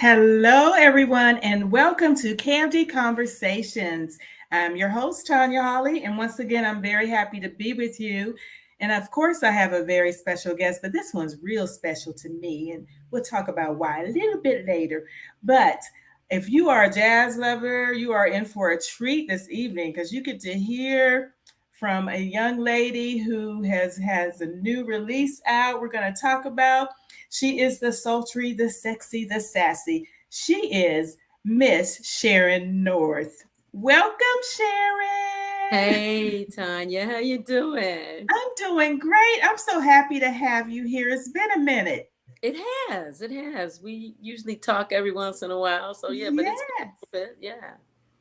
Hello, everyone, and welcome to KAMDI Konversations. I'm your host, Tanya Hawley, and once again, I'm very happy to be with you. And of course, I have a very special guest, but this one's real special to me, and we'll talk about why a little bit later. But if you are a jazz lover, you are in for a treat this evening because you get to hear from a young lady who has a new release out. We're going to talk about. She is the sultry, the sexy, the sassy. She is Miss Sharon North. Welcome, Sharon. Hey Tanya, how you doing? I'm doing great. I'm so happy to have you here. It's been a minute. It it has. We usually talk every once in a while, so yeah, but it's been Yes. a little bit, yeah.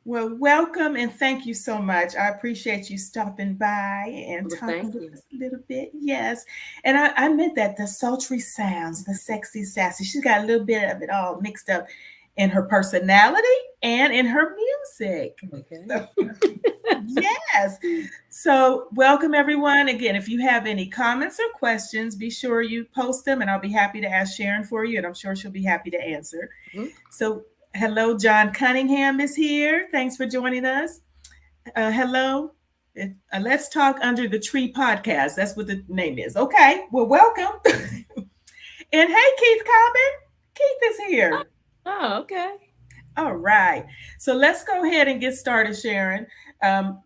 Well, welcome and thank you so much. I appreciate you stopping by and Well, talking thank with you. us a little bit. Yes. And I meant that the sultry sounds, the sexy, sassy. She's got a little bit of it all mixed up in her personality and in her music. So, Okay. yes. So, welcome everyone. Again, if you have any comments or questions, be sure you post them and I'll be happy to ask Sharon for you, and I'm sure she'll be happy to answer. Mhm. So, hello, John Cunningham is here. Thanks for joining us. Hello. Let's Talk Under the Tree podcast. That's what the name is. Okay. Well, welcome. And hey, Keith Cobbin. Keith is here. Oh, okay. All right. So let's go ahead and get started, Sharon.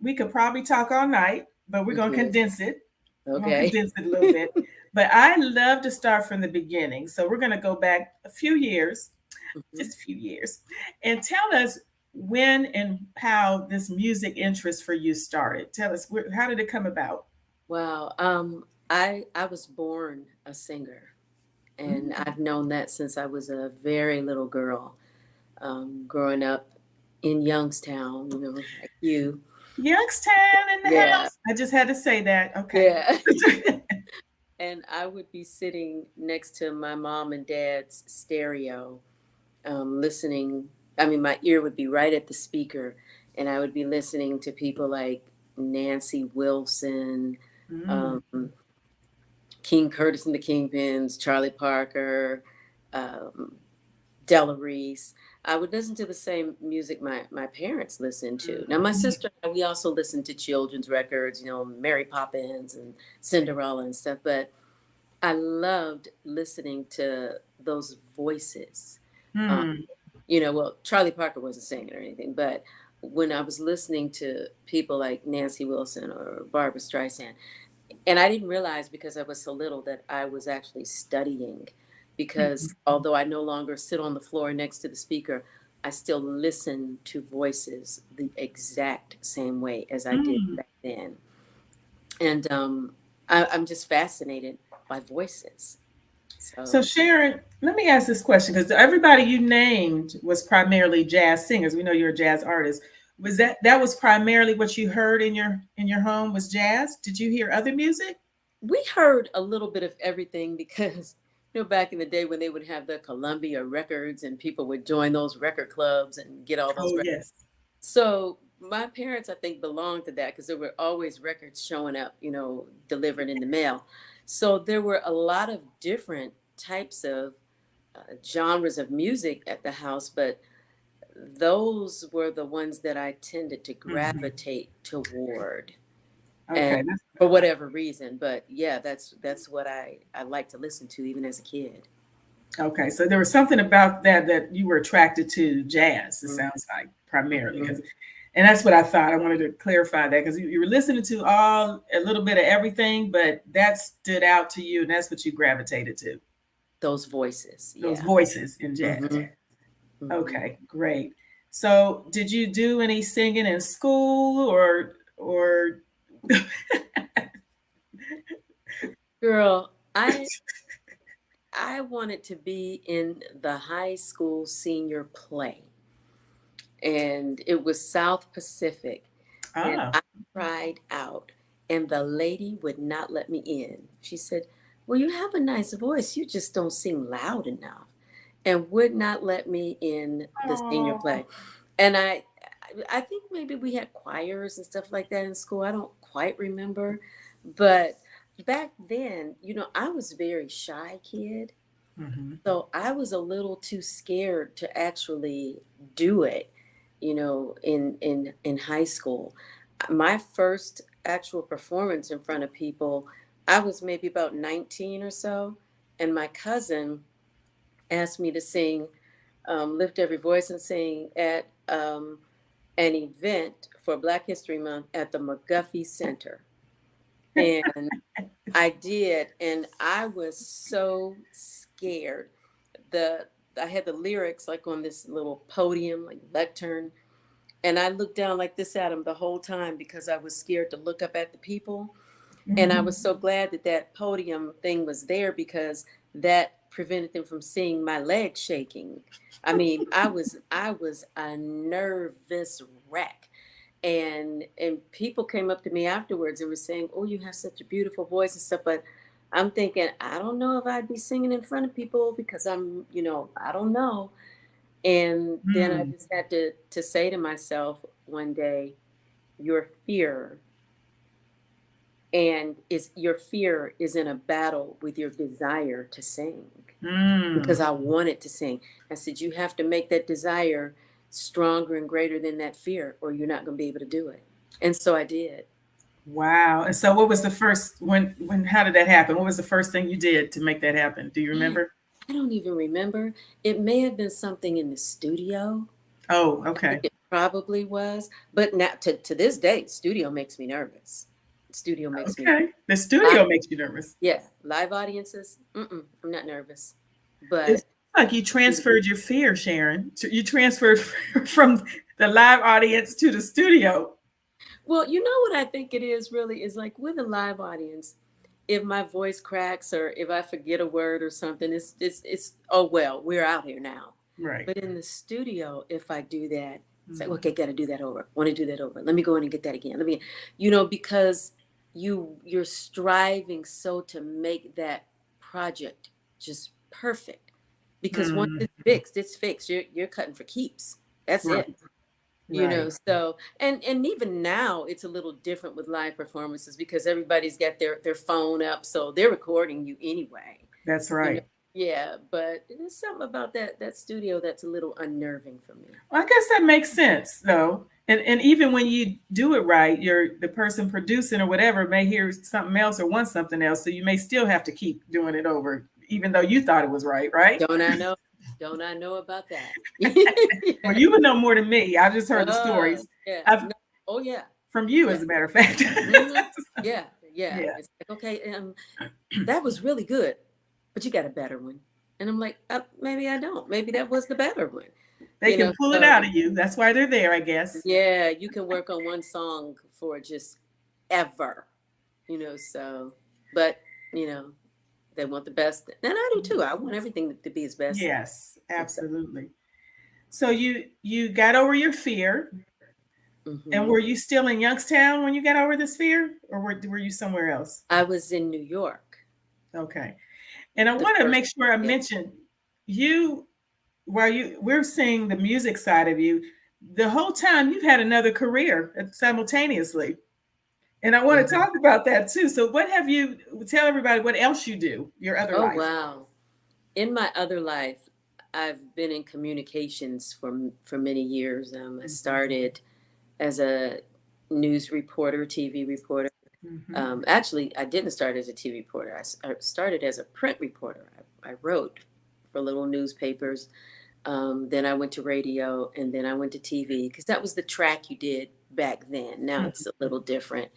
We could probably talk all night, but we're going to Hmm. condense it. We're going to Okay. condense it a little bit. But I love to start from the beginning. So we're going to go back a few years, Hmm. just a few years, and tell us when and how this music interest for you started. Tell us, how did it come about? Wow. I was born a singer, and Mm. I've known that since I was a very little girl. Growing up in Youngstown, like you. Youngstown in the Yeah. house. I just had to say that. Okay. Yeah. And I would be sitting next to my mom and dad's stereo, listening. I mean, my ear would be right at the speaker, and I would be listening to people like Nancy Wilson, Mm. um, King Curtis and the Kingpins, Charlie Parker, um, Della Reese. I would listen to the same music my parents listened to. Now, my Mm. sister and I, we also listened to children's records, Mary Poppins and Cinderella and stuff, but I loved listening to those voices. Um, Mm. well, Charlie Parker wasn't singing or anything, but when I was listening to people like Nancy Wilson or Barbara Streisand, and I didn't realize because I was so little that I was actually studying, Mm. because although I no longer sit on the floor next to the speaker, I still listen to voices the exact same way as I did Mm. back then. And I'm just fascinated by voices. So, So, Sharon, let me ask this question because everybody you named was primarily jazz singers. We know you're a jazz artist. Was that was primarily what you heard in your home was jazz? Did you hear other music? we heard a little bit of everything because, back in the day when they would have the Columbia records and people would join those record clubs and get all those Oh, records. yes. So my parents, I think, belonged to that because there were always records showing up, delivered in the mail. So there were a lot of different types of genres of music at the house, but those were the ones that I tended to Mhm. gravitate toward, and Okay, that's for whatever reason. But yeah, that's what I like to listen to even as a kid. okay. So there was something about that you were attracted to jazz. It sounds like primarily Mm-hmm. because, and that's what I thought. I wanted to clarify that because you were listening to all a little bit of everything, but that stood out to you, and that's what you gravitated to. Those voices, Those yeah. voices in jazz. Mm-hmm. Mm-hmm. Okay, great. So, did you do any singing in school or Girl, I wanted to be in the high school senior play, and it was South Pacific, and ah, I tried out, and the lady would not let me in. She said, "Well, you have a nice voice, you just don't sing loud enough," and would not let me in the senior oh, play. And I think maybe we had choirs and stuff like that in school. I don't quite remember, but back then, I was a very shy kid. Mhm. So I was a little too scared to actually do it, in high school. My first actual performance in front of people, I was maybe about 19 or so, and my cousin asked me to sing, lift every voice and sing at an event for Black History Month at the McGuffey Center. And I did, and I was so scared. The I had the lyrics like on this little podium, like lectern, and I looked down like this at him the whole time because I was scared to look up at the people. And I Mhm. was so glad that that podium thing was there because that prevented them from seeing my legs shaking. I mean, I was a nervous wreck. And people came up to me afterwards and were saying, "Oh, you have such a beautiful voice and stuff." But I'm thinking, I don't know if I'd be singing in front of people because I don't know. And then I Mm. just had to say to myself one day, your fear your fear is in a battle with your desire to sing, because Mm. I wanted to sing. I said, you have to make that desire stronger and greater than that fear, or you're not going to be able to do it. And so I did. Wow. And so what was the first when how did that happen? What was the first thing you did to make that happen? Do you Man, remember? I don't even remember. It may have been something in the studio. Oh, I think okay. it probably was. But now to this day, studio makes me nervous. Studio makes me Okay. The live, studio makes you nervous. yeah, live audiences. I'm not nervous. It's But like you transferred your fear, Sharon. You transferred from the live audience to the studio. well, you know what I think it is really is like with a live audience, if my voice cracks or if I forget a word or something, it's oh well, we're out here now. Right. But in the studio, if I do that, it's like, Mhm. okay, gotta do that over. Want to do that over. Let me go in and get that again. Let me, because you're striving so to make that project just perfect. Because once Mm. it's fixed. You're cutting for keeps. That's Right. it. Right. So and even now it's a little different with live performances because everybody's got their phone up, so they're recording you anyway. That's you know right. yeah, but there's something about that studio that's a little unnerving for me. Well, I guess that makes sense though. And even when you do it right, the person producing or whatever may hear something else or want something else. So you may still have to keep doing it over, even though you thought it was right, right? Don't I know about that? Well, Yeah. you would know more than me. I've just heard the stories. Yeah, I've no, oh yeah, from you, yeah. as a matter of fact. Hmm. Yeah, yeah, Yeah. it's like, okay, that was really good, but you got a better one. And I'm like, maybe I don't, maybe that was the better one. They can pull it So out of you. That's why they're there, I guess. yeah, you can work on one song for just ever, so, but, you know, they want the best. And I do too. I want everything to be as best. Yes, And so, absolutely. So you got over your fear, and hmm were you still in Youngstown when you got over this fear, or were you somewhere else? I was in New York Okay. And I the want to first, make sure I yeah. mention you while we're seeing the music side of you. The whole time you've had another career simultaneously. And I want to Hmm. talk about that too. So what have you tell everybody what else you do, your other Oh, life? wow. In my other life, I've been in communications for many years. I Mhm. started as a news reporter, TV reporter. Mhm. Actually, I didn't start as a TV reporter. I started as a print reporter. I wrote for little newspapers. Then I went to radio, and then I went to TV because that was the track you did back then. Now it's a Mhm. little different.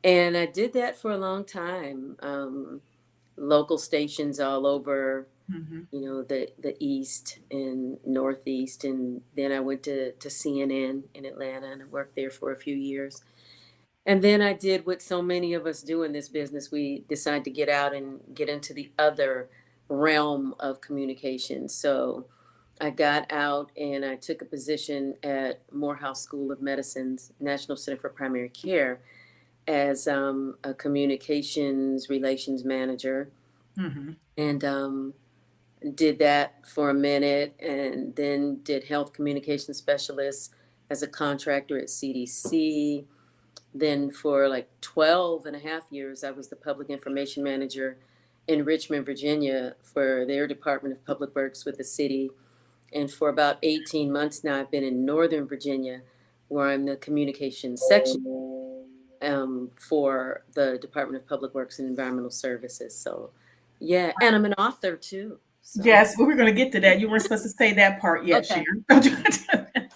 And I did that for a long time. Local stations all over, Mhm. the East and Northeast. And then I went to CNN in Atlanta, and I worked there for a few years. And then I did what so many of us do in this business. We decide to get out and get into the other realm of communication. So I got out and I took a position at Morehouse School of Medicine's National Center for Primary Care as a communications relations manager. Mhm. And did that for a minute, and then did health communication specialist as a contractor at CDC. Then for like 12 and a half years, I was the public information manager in Richmond, Virginia for their Department of Public Works with the city. And for about 18 months now, I've been in Northern Virginia, where I'm the communications section for the Department of Public Works and Environmental Services. So, yeah, and I'm an author too. So, Yes, but we're going to get to that. You weren't supposed to say that part yet, okay. Sharon.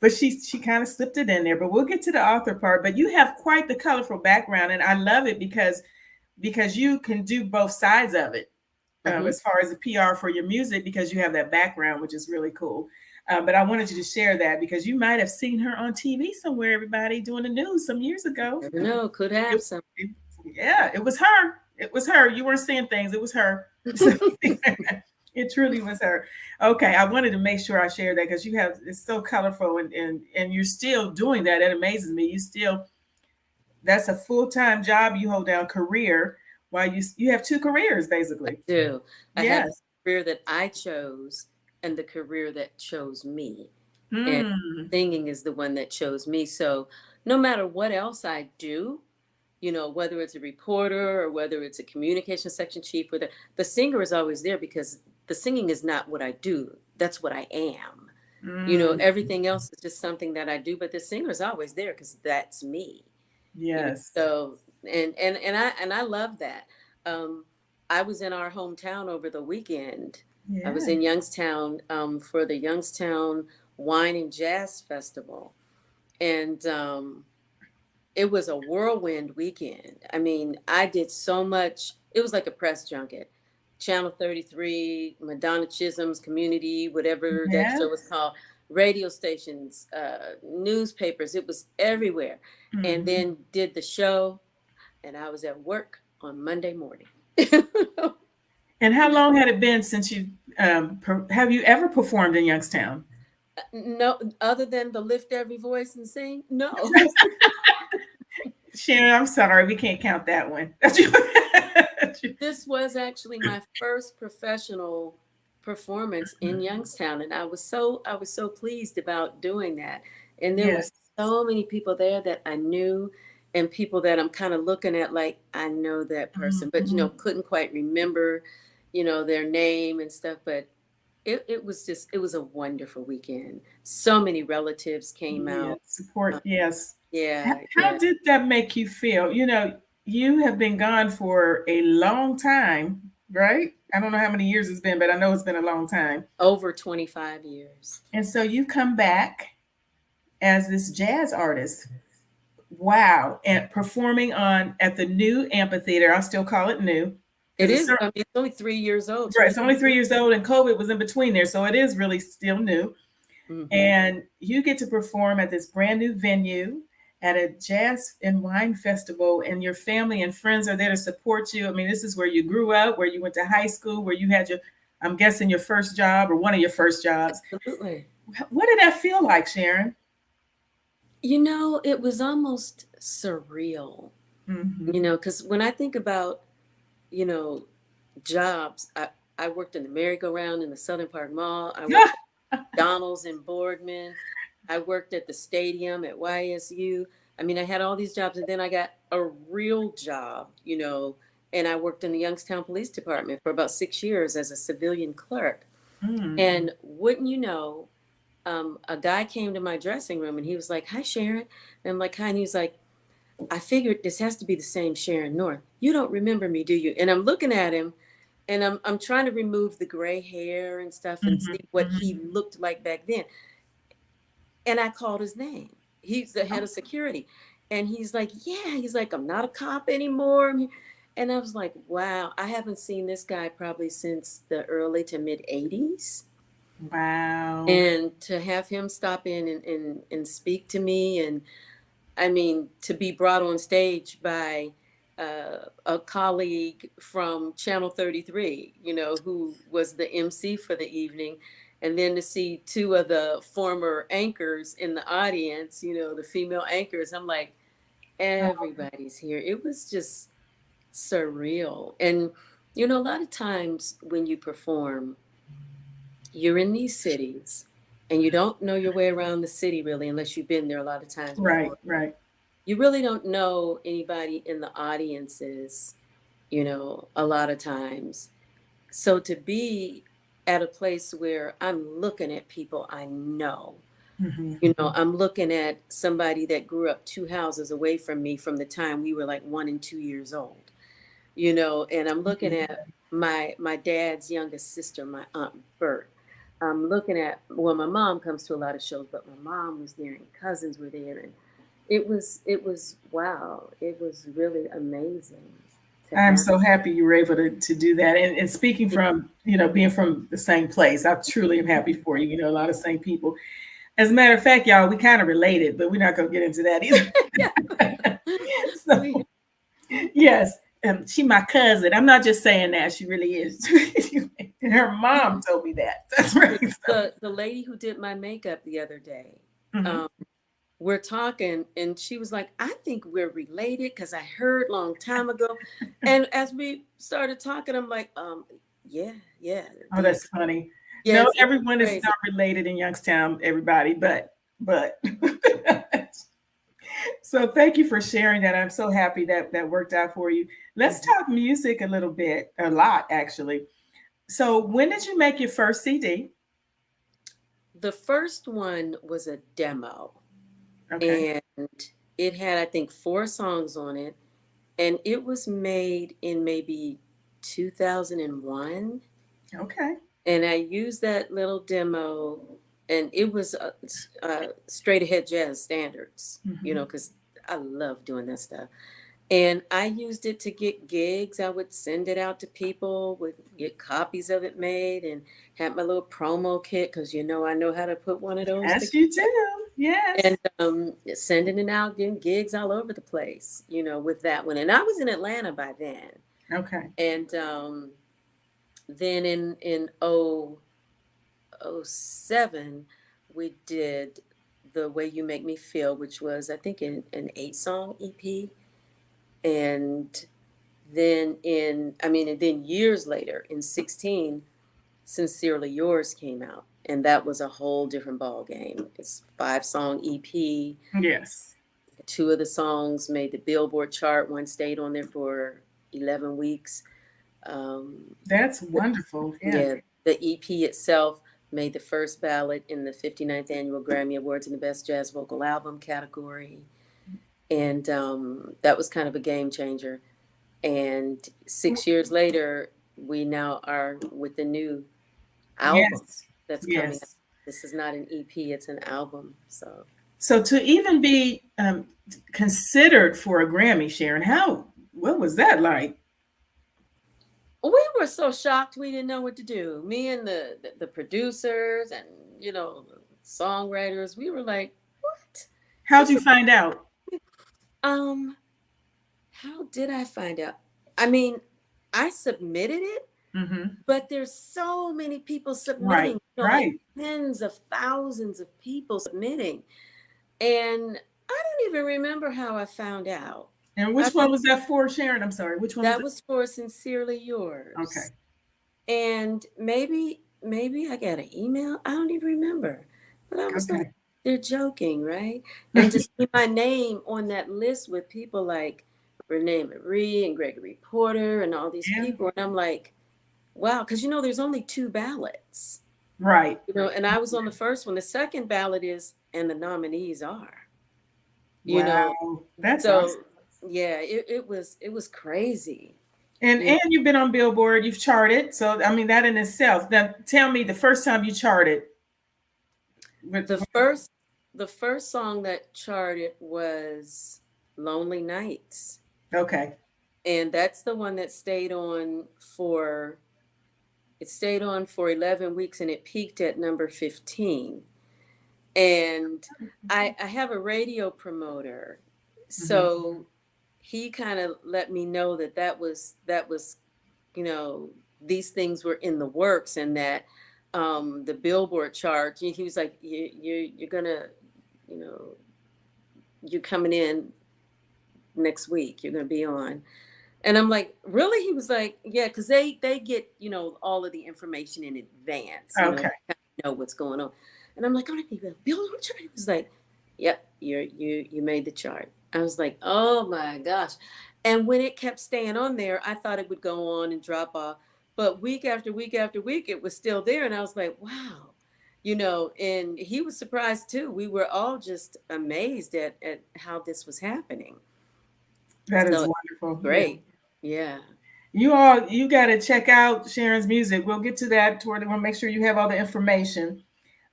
But she kind of slipped it in there. But we'll get to the author part. But you have quite the colorful background, and I love it because you can do both sides of it. As far as the PR for your music, because you have that background, which is really cool. But I wanted you to share that because you might have seen her on TV somewhere, everybody, doing the news some years ago. No, could have something. Yeah, it was her. It was her. You weren't seeing things. It was her. It truly was her. Okay, I wanted to make sure I shared that because it's so colorful and you're still doing that. It amazes me. That's a full-time job you hold down, career. While you have two careers, basically. I do. I Yes. have the career that I chose and the career that chose me. And singing is the one that chose me. So no matter what else I do, whether it's a reporter or whether it's a communication section chief, the singer is always there because the singing is not what I do. That's what I am. Everything else is just something that I do, but the singer is always there because that's me. Yes. So and I love that. I was in our hometown over the weekend. Yeah. I was in Youngstown for the Youngstown Wine and Jazz Festival, and it was a whirlwind weekend. I mean, I did so much. It was like a press junket. Channel 33, Madonna Chisholm's Community, whatever that show was called, radio stations, newspapers. It was everywhere. And then did the show. And I was at work on Monday morning. And how long had it been since you have you ever performed in Youngstown? No, other than the lift every voice and sing, no. Sharon, I'm sorry, we can't count that one. This was actually my first professional performance in Youngstown, and I was so pleased about doing that. And there were so many people there that I knew. And people that I'm kind of looking at like, I know that person, but, couldn't quite remember, their name and stuff. But it was a wonderful weekend. So many relatives came out. Support, yes. Yeah. How did that make you feel? You have been gone for a long time, right? I don't know how many years it's been, but I know it's been a long time. Over 25 years. And so you come back as this jazz artist. Wow. And performing at the new Amphitheater. I'll still call it new. It is. It's only 3 years old. Right. It's only 3 years old and COVID was in between there. So it is really still new. And you get to perform at this brand new venue at a jazz and wine festival, and your family and friends are there to support you. I mean, this is where you grew up, where you went to high school, where you had I'm guessing your first job or one of your first jobs. Absolutely. What did that feel like, Sharon? It was almost surreal, because when I think about, jobs, I worked in the merry-go-round in the Southern Park Mall. I worked at McDonald's in Boardman. I worked at the stadium at YSU. I mean, I had all these jobs, and then I got a real job, and I worked in the Youngstown Police Department for about 6 years as a civilian clerk. And wouldn't you know, a guy came to my dressing room and he was like, "Hi, Sharon." And I'm like, "Hi." And he was like, "I figured this has to be the same Sharon North. You don't remember me, do you?" And I'm looking at him and I'm trying to remove the gray hair and stuff and see what he looked like back then. And I called his name. He's the head of security. And he's like, "Yeah." He's like, "I'm not a cop anymore." And I was like, wow, I haven't seen this guy probably since the early to mid 80s. Wow. And to have him stop in and speak to me, and I mean, to be brought on stage by a colleague from Channel 33, who was the MC for the evening, and then to see two of the former anchors in the audience, the female anchors, I'm like, everybody's here. It was just surreal. And, a lot of times when you perform, you're in these cities and you don't know your way around the city really, unless you've been there a lot of times before. Right. You really don't know anybody in the audiences, a lot of times. So to be at a place where I'm looking at people I know, Mm-hmm. I'm looking at somebody that grew up 2 houses away from me from the time we were like 1 and 2 years old, and I'm looking at my dad's youngest sister, my aunt Bert. I'm looking at, well, my mom comes to a lot of shows, but my mom was there and cousins were there, and it was wow, it was really amazing to I'm have. so happy you were able to do that. And speaking from, being from the same place, I truly am happy for you. A lot of same people. As a matter of fact, y'all, we kind of related, but we're not going to get into that Yeah. either. we So, yes, she my cousin. I'm not just saying that. She really is. And her mom told me that. That's right. So, the lady who did my makeup the other day, mhm. um, we're talking, and she was like, I think we're related because I heard long time ago. And as we started talking, I'm like, yeah, yeah, Oh, that's funny. yeah, No, it's everyone is crazy. not related in Youngstown, everybody, but so thank you for sharing that. I'm so happy that that worked out for you. Let's Mhm. talk music a little bit, a lot actually. So when did you make your first CD? The first one was a demo, Okay. and it had, I think, 4 songs on it, and it was made in maybe 2001. Okay. And I used that little demo, and it was straight ahead jazz standards, Hmm. because I love doing that stuff. And I used it to get gigs. I would send it out to people, would get copies of it made, and had my little promo kit because I know how to put one of those Yes, together. you do. Yes. And sending it out, getting gigs all over the place, with that one. And I was in Atlanta by then. Okay. And then in 07, we did The Way You Make Me Feel, which was, I think, an 8-song EP. And then years later, in 16, Sincerely Yours came out. And that was a whole different ball game. It's 5-song EP. Yes. 2 of the songs made the Billboard chart. One stayed on there for 11 weeks. Um, That's wonderful. Yeah. Yeah, the EP itself made the first ballot in the 59th Annual Grammy Awards in the Best Jazz Vocal Album category. And that was kind of a game changer. And 6 years later, we now are with the new album Yes. that's coming out. Yes. This is not an EP, it's an album. So So to even be considered for a Grammy, Sharon, what was that like? we were so shocked we didn't know what to do. Me and the producers and, songwriters, we were like, what? How'd you find out? Um, how did I find out? I mean, I submitted it, Hmm. but there's so many people Right. submitting, like Right. tens of thousands of people submitting. And I don't even remember how I found out. And I which one think was that for, Sharon? I'm sorry. Which one was that it? was for Sincerely Okay. Yours. And maybe I got an email. I don't even remember. But I was like, Okay. they're joking, right? And to see my name on that list with people like Renee Marie and Gregory Porter and all these Yeah. people. And I'm like, wow, because there's only 2 ballots. Right. And I was on the first one. The second ballot is, and the nominees are, you know. Wow. That's So awesome. yeah, it was crazy. And You and you've been on Billboard, you've charted. So I mean that in itself. Now tell me the first time you charted. the first the first song that charted was Lonely Nights. Okay. And that's the one that stayed on for 11 weeks, and it peaked at number 15. And I have a radio promoter. Hmm. So he kind of let me know that was, you know, these things were in the works, and that the Billboard chart, he was like, you're gonna, you know, you're coming in next week, you're gonna be on. And I'm like, really? He was like, yeah, because they get, all of the information in advance, Okay. kind of know what's going on. And I'm like, oh, Billboard chart. He was like, yep, you made the chart. I was like, oh my gosh. And when it kept staying on there, I thought it would go on and drop off. But week after week after week, it was still there. And I was like, wow, and he was surprised too. We were all just amazed at how this was happening. That is So wonderful. great. Yeah. You got to check out Sharon's music. We'll get to that toward. We'll make sure you have all the information.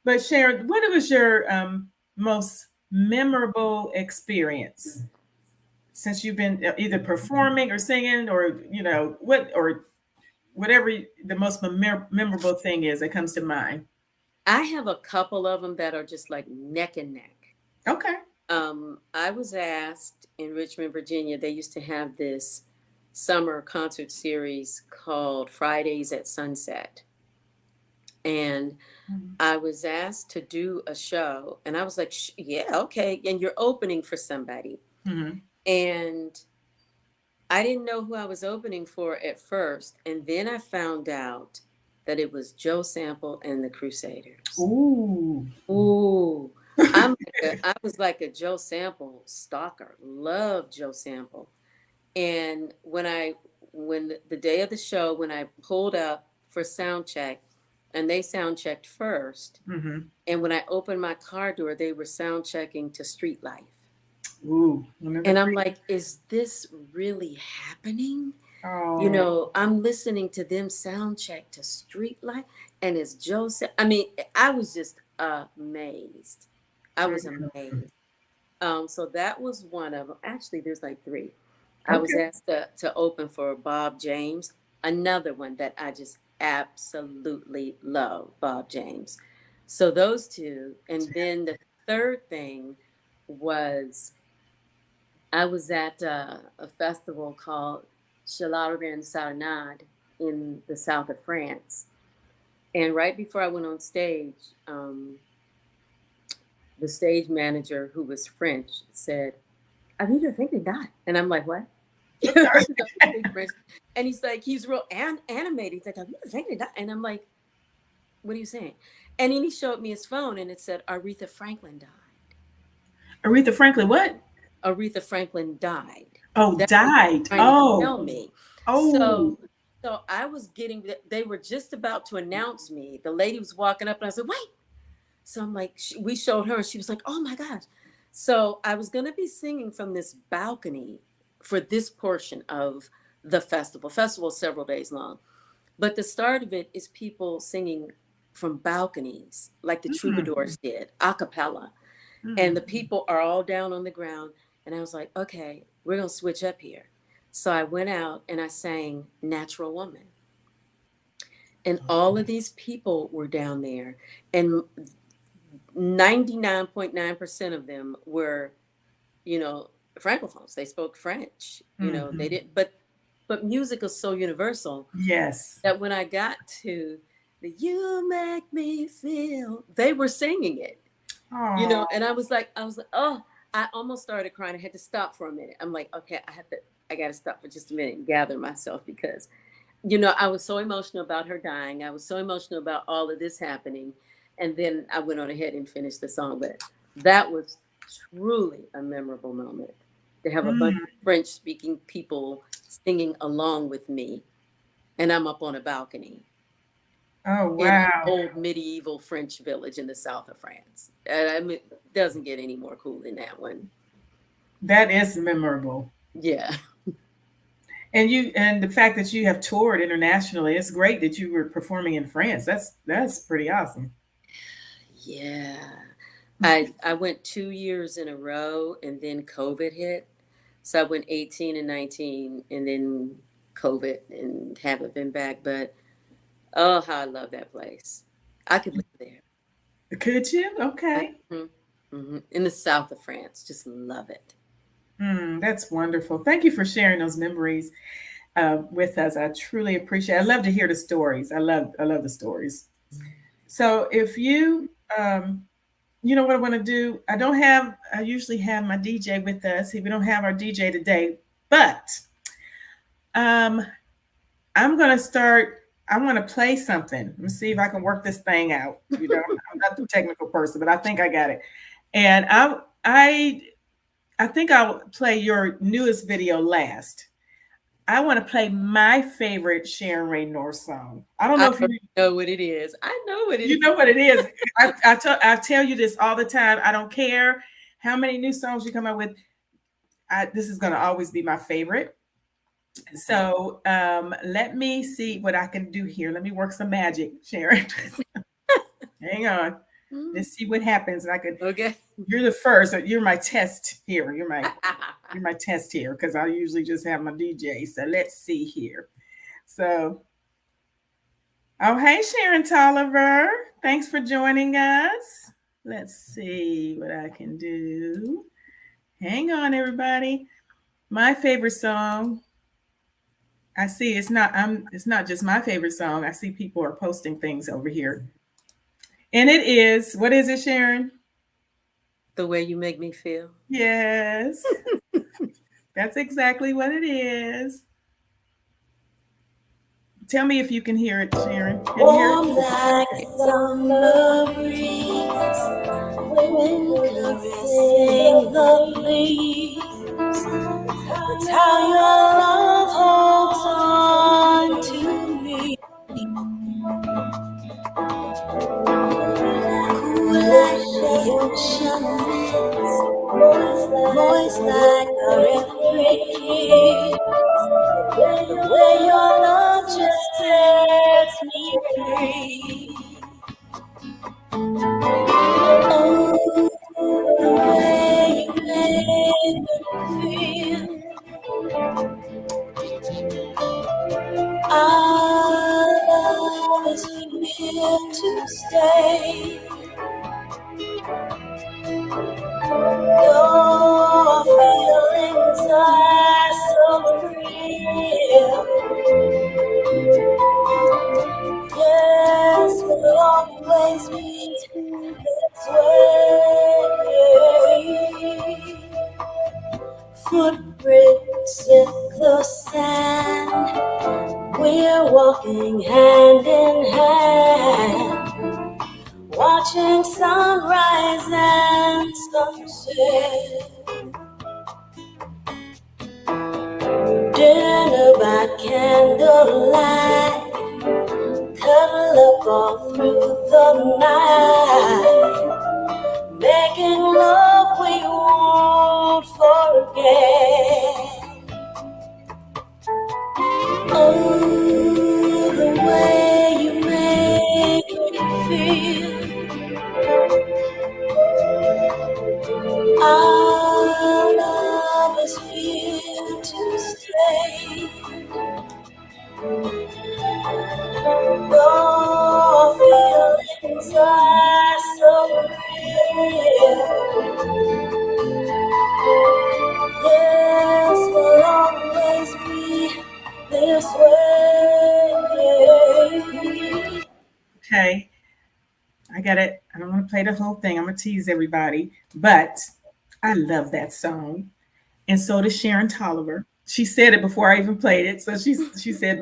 But Sharon, what was your most memorable experience since you've been either performing or singing, or whatever the most memorable thing is that comes to mind? I have a couple of them that are just like neck and neck. Okay. I was asked in Richmond, Virginia, they used to have this summer concert series called Fridays at Sunset. And I was asked to do a show, and I was like, yeah, okay. And you're opening for somebody. And I didn't know who I was opening for at first. And then I found out that it was Joe Sample and the Crusaders. Ooh. I was like a Joe Sample stalker. Loved Joe Sample. And when the day of the show, when I pulled up for sound check, and they sound checked first, and when I opened my car door, they were sound checking to Street Life. Ooh. And I'm like, is this really happening? Oh. I'm listening to them sound check to Street Life, and it's Joe. I mean, I was just amazed. I was amazed. So that was one of them. Actually, there's like three. I was asked to open for Bob James, another one that I just absolutely love, Bob James. So those two. And then the third thing was I was at a festival called Sharons in the south of France. And right before I went on stage, the stage manager, who was French, said, Aretha Franklin died. And I'm like, what? And he's like, he's real animated. He's like, Aretha Franklin died. And I'm like, what are you saying? And then he showed me his phone, and it said, Aretha Franklin died. Aretha Franklin, what? Aretha Franklin died. Oh, That's died. Oh. Tell me. Oh. So I was they were just about to announce me. The lady was walking up, and I said, wait. So I'm like, we showed her, and she was like, oh my gosh. So I was going to be singing from this balcony for this portion of the festival. Festival is several days long. But the start of it is people singing from balconies, like the Troubadours did, a cappella. And the people are all down on the ground. And I was like, okay, we're going to switch up here. So I went out and I sang Natural Woman. And all of these people were down there. And 99.9% of them were, Francophones. They spoke French. They didn't, but music is so universal. Yes. That when I got to the "You Make Me Feel," they were singing it. Aww. And I was like, oh, I almost started crying. I had to stop for a minute. I'm like, okay, I got to stop for just a minute and gather myself, because, I was so emotional about her dying. I was so emotional about all of this happening. And then I went on ahead and finished the song. But that was truly a memorable moment, to have a bunch of French-speaking people singing along with me. And I'm up on a balcony. Oh, wow. In an old medieval French village in the south of France. I mean, it doesn't get any more cool than that one. That is memorable. Yeah. And the fact that you have toured internationally, it's great that you were performing in France. That's pretty awesome. Yeah. I went 2 years in a row, and then COVID hit. So I went 18 and 19, and then COVID, and haven't been back. But oh, how I love that place. I could live there. Could you? Okay. In the south of France. Just love it. That's wonderful. Thank you for sharing those memories with us. I truly appreciate it. I love to hear the stories. I love the stories. So if you, you know what I want to do? I usually have my DJ with us. We don't have our DJ today, but I'm going to start. I want to play something. Let me see if I can work this thing out. I'm not the technical person, but I think I got it. And I think I'll play your newest video last. I want to play my favorite Sharon Rae North song. I don't I know if already know what it is. I know what it you is. know what it is. I tell you this all the time. I don't care how many new songs you come up with. This is going to always be my favorite. So let me see what I can do here. Let me work some magic, Sharon. Hang on. Let's see what happens. And I could. Okay. You're the first. You're my test here. You're my test here because I usually just have my DJ. So let's see here. So, oh hey Sharon Tolliver. Thanks for joining us. Let's see what I can do. Hang on, everybody. My favorite song. I see it's not just my favorite song. I see people are posting things over here. And it is, what is it, Sharon? The Way You Make Me Feel. Yes. That's exactly what it is. Tell me if you can hear it, Sharon. Can you hear it? Like a summer breeze, wind caressing the leaves. That's how your love holds on to me. Cool like the ocean winds, moist like a refugee. The way your love just sets me free. Oh, the way you make me feel. Our love is here to stay. Your feelings are so real. Yes, we'll always be this way. Footprints in the sand. We're walking hand in hand, watching sunrise and sunset. Dinner by candlelight, cuddle up all through the night, making love we won't forget. Oh, the way you make me feel. Our love is here to stay. Your feelings are so real. Yes, we'll always be this way. Okay. I got it. I don't want to play the whole thing. I'm going to tease everybody. But I love that song. And so does Sharon Tolliver. She said it before I even played it. So she said,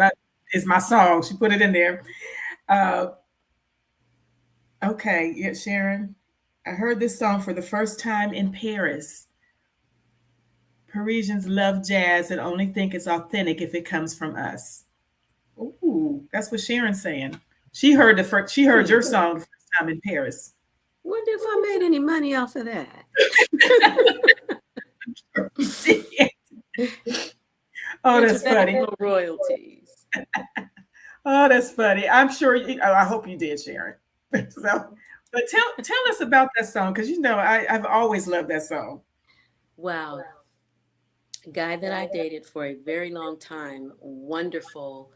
it's my song. She put it in there. Okay. Yeah, Sharon. I heard this song for the first time in Paris. Parisians love jazz and only think it's authentic if it comes from us. Ooh, that's what Sharon's saying. She heard your song the first time in Paris. Wonder if I made any money off of that. Oh, that's funny. No royalties. Oh, that's funny. I'm sure. I hope you did, Sharon. So, but tell us about that song because I've always loved that song. Wow. A guy that I dated for a very long time, wonderful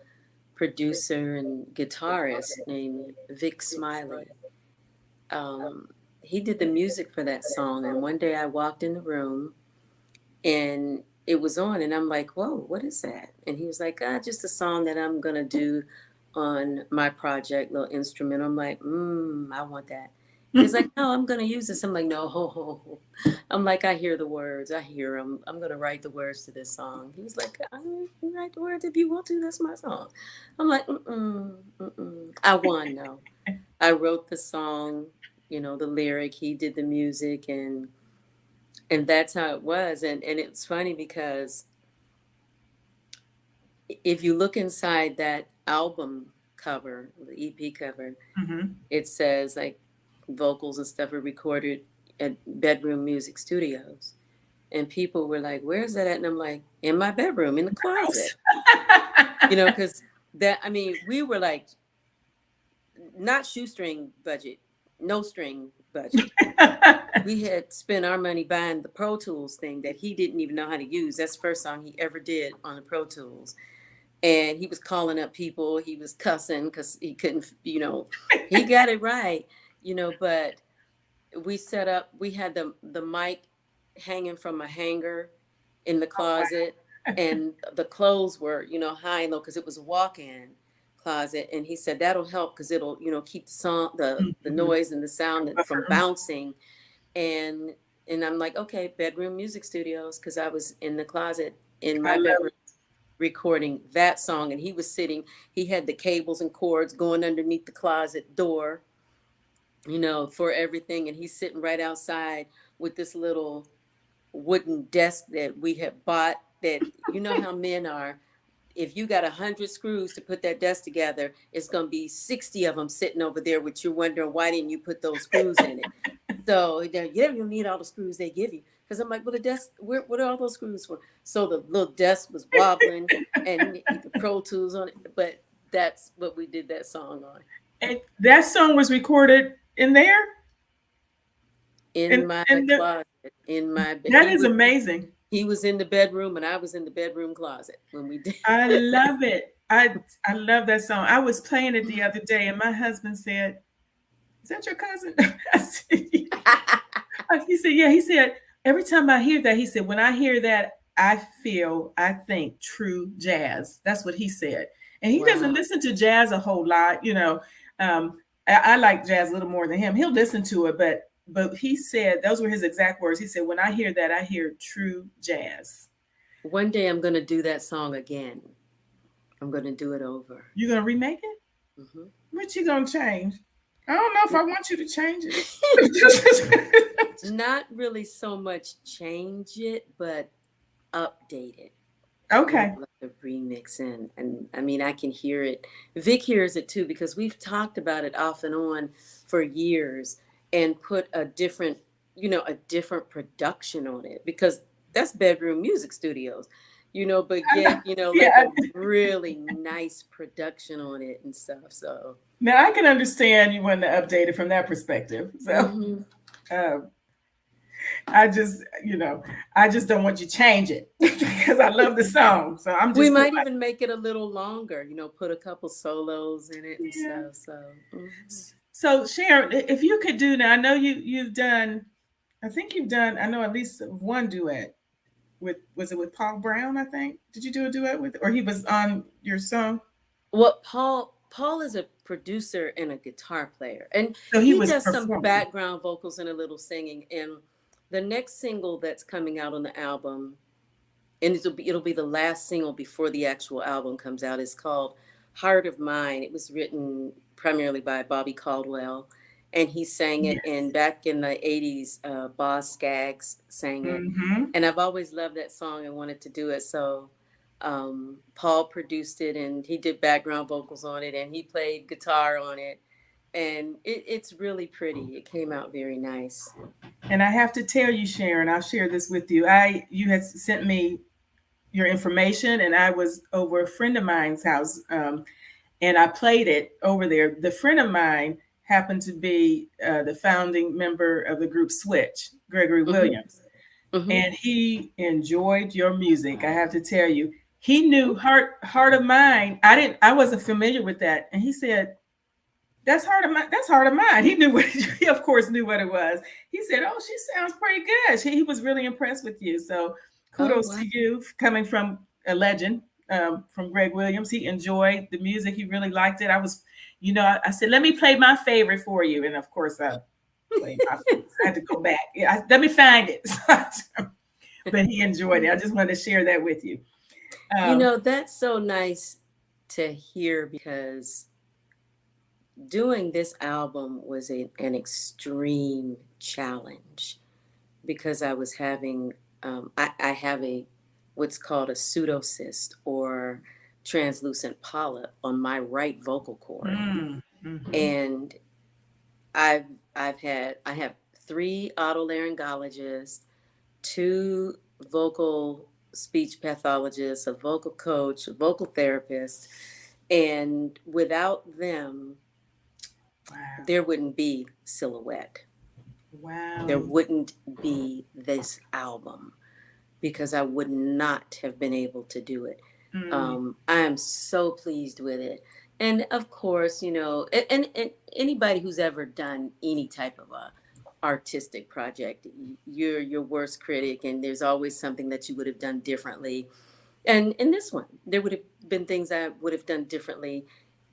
producer and guitarist named Vic Smiley. He did the music for that song, and one day I walked in the room and it was on, and I'm like, whoa, what is that? And he was like, just a song that I'm gonna do on my project, little instrumental. I'm like, I want that. He's like, no, I'm gonna use this. I'm like, no. I'm like, I hear the words. I hear them. I'm gonna write the words to this song. He was like, I can write the words if you want to. That's my song. I'm like, I won though. I wrote the song, the lyric. He did the music, and And that's how it was. And it's funny because if you look inside that album cover, the EP cover, Mm-hmm. it says like vocals and stuff are recorded at Bedroom Music Studios. And people were like, "Where's that at?" And I'm like, "In my bedroom, in the closet." Because we were like, not shoestring budget, no string budget. We had spent our money buying the Pro Tools thing that he didn't even know how to use. That's the first song he ever did on the Pro Tools. And he was calling up people. He was cussing because he couldn't, he got it right, but we had the mic hanging from a hanger in the closet, and the clothes were, high and low because it was a walk-in closet. And he said that'll help because it'll, keep the song, the noise and the sound from bouncing. And I'm like, okay, Bedroom Music Studios, because I was in the closet in my bedroom recording that song. And he had the cables and cords going underneath the closet door, for everything. And he's sitting right outside with this little wooden desk that we had bought, that how men are. If you got 100 screws to put that desk together, it's going to be 60 of them sitting over there, which you're wondering, why didn't you put those screws in it? So you need all the screws they give you. Because I'm like, well, the desk, what are all those screws for? So the little desk was wobbling and the Pro Tools on it. But that's what we did that song on. And that song was recorded in there? In my closet. In my bed. That is amazing. He was in the bedroom and I was in the bedroom closet when we did. I love it. I love that song. I was playing it the other day and my husband said, "Is that your cousin?" I said, yeah. He said, "Yeah." He said, "Every time I hear that," he said, "when I hear that, I think true jazz." That's what he said. And he doesn't listen to jazz a whole lot. I like jazz a little more than him. He'll listen to it, but he said, those were his exact words. He said, "When I hear that, I hear true jazz." One day I'm going to do that song again. I'm going to do it over. You're going to remake it? Mm-hmm. What you going to change? I don't know if I want you to change it. Not really so much change it, but update it. Okay. Like the remix and I mean, I can hear it. Vic hears it too, because we've talked about it off and on for years and put a different production on it, because that's Bedroom Music Studios, but yet, like a really nice production on it and stuff. So now I can understand you wanting to update it from that perspective. So I just don't want you to change it because I love the song. So we might even make it a little longer, put a couple solos in it and stuff. So Sharon, if you could do now, I know you've done, I know at least one duet was it with Paul Brown, I think? Did you do a duet with, or he was on your song? Well, Paul is a producer and a guitar player, and so he does some background vocals and a little singing. And the next single that's coming out on the album, and it'll be the last single before the actual album comes out, is called Heart of Mine. It was written primarily by Bobby Caldwell, and he sang it. And back in the 80s, Boz Scaggs sang it. And I've always loved that song and wanted to do it. So Paul produced it, and he did background vocals on it, and he played guitar on it. And it's really pretty. It came out very nice. And I have to tell you, Sharon, I'll share this with you. You had sent me your information, and I was over a friend of mine's house, and I played it over there. The friend of mine happened to be the founding member of the group Switch, Gregory Williams. And he enjoyed your music. I have to tell you, he knew Heart of Mine. I wasn't familiar with that. And he said, "That's Heart of Mine. That's Heart of Mine." He knew he of course knew what it was. He said, "Oh, she sounds pretty good." He was really impressed with you. So kudos to you, coming from a legend, from Greg Williams. He enjoyed the music. He really liked it. I said, "Let me play my favorite for you." And of course I played my favorite. I had to go back. Let me find it. But he enjoyed it. I just wanted to share that with you. That's so nice to hear, because doing this album was an extreme challenge. because I was having, I have what's called a pseudocyst or translucent polyp on my right vocal cord. Mm-hmm. And I have three otolaryngologists, two vocal speech pathologists, a vocal coach, a vocal therapist. And without them, Wow. there wouldn't be Silhouette. There Wow. wouldn't be this album because I would not have been able to do it. Mm. I am so pleased with it. And of course, and anybody who's ever done any type of a artistic project, you're your worst critic, and there's always something that you would have done differently. And in this one, there would have been things I would have done differently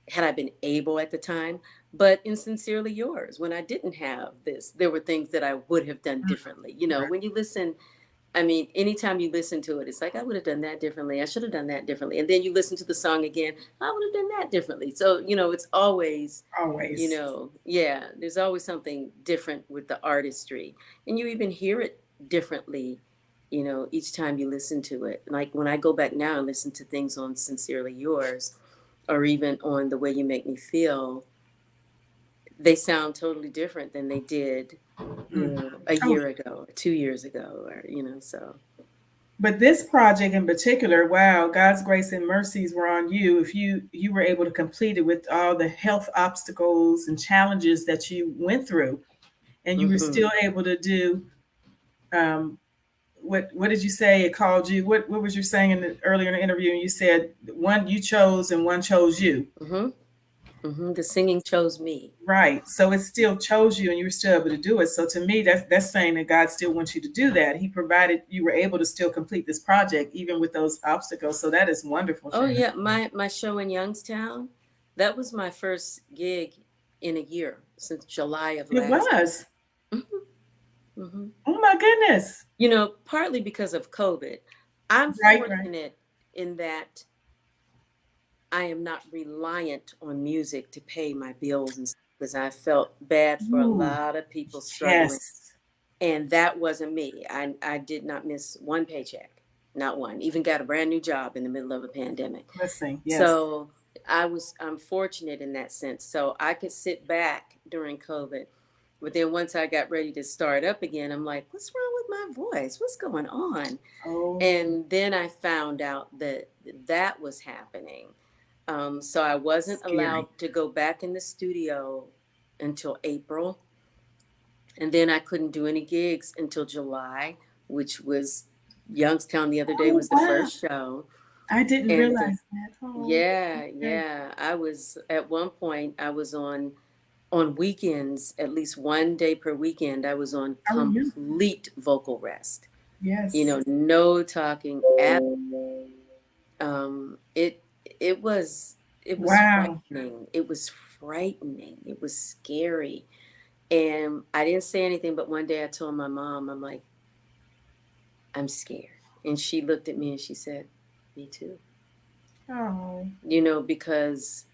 had I been able at the time. But in Sincerely Yours, when I didn't have this, there were things that I would have done differently. Right. When you listen, I mean, anytime you listen to it, it's like, I would have done that differently. I should have done that differently. And then you listen to the song again, I would have done that differently. So, it's always, Always. yeah, there's always something different with the artistry. And you even hear it differently, each time you listen to it. Like when I go back now and listen to things on Sincerely Yours, or even on The Way You Make Me Feel, they sound totally different than they did, a Oh, year ago, 2 years ago, or, so. but this project in particular, wow, God's grace and mercies were on you. If you were able to complete it with all the health obstacles and challenges that you went through, and you were Hmm. still able to do, um, what did you say it called you? What was you saying earlier in the interview? And you said one you chose and one chose you. Hmm. Hmm. The singing chose me. Right. So it still chose you and you were still able to do it. So to me, that's saying that God still wants you to do that. He provided you were able to still complete this project even with those obstacles. So that is wonderful, Oh Sharon. yeah, my show in Youngstown, that was my first gig in a year since July of It last. was. Hmm. Hmm. Oh my goodness. Partly because of COVID. I'm Right, right. fortunate in that I am not reliant on music to pay my bills, and because I felt bad for a Ooh, lot of people struggling, yes. and that wasn't me. I did not miss one paycheck, not one. Even got a brand new job in the middle of a pandemic. Listen, yes. So I'm fortunate in that sense. So I could sit back during COVID. But then once I got ready to start up again, I'm like, what's wrong with my voice? What's going on? Oh, And then I found out that that was happening. So I wasn't scary. allowed to go back in the studio until April. And then I couldn't do any gigs until July, which was Youngstown the other day Oh, was the wow. first show. I didn't And realize that. Oh, yeah, okay. yeah. I was at one point I was on weekends, at least one day per weekend, I was on I remember. complete vocal rest. Yes. No talking at it it was it was Wow. frightening. It was frightening. It was scary. And I didn't say anything, but one day I told my mom, I'm like, I'm scared. And she looked at me and she said, me too. Oh. Because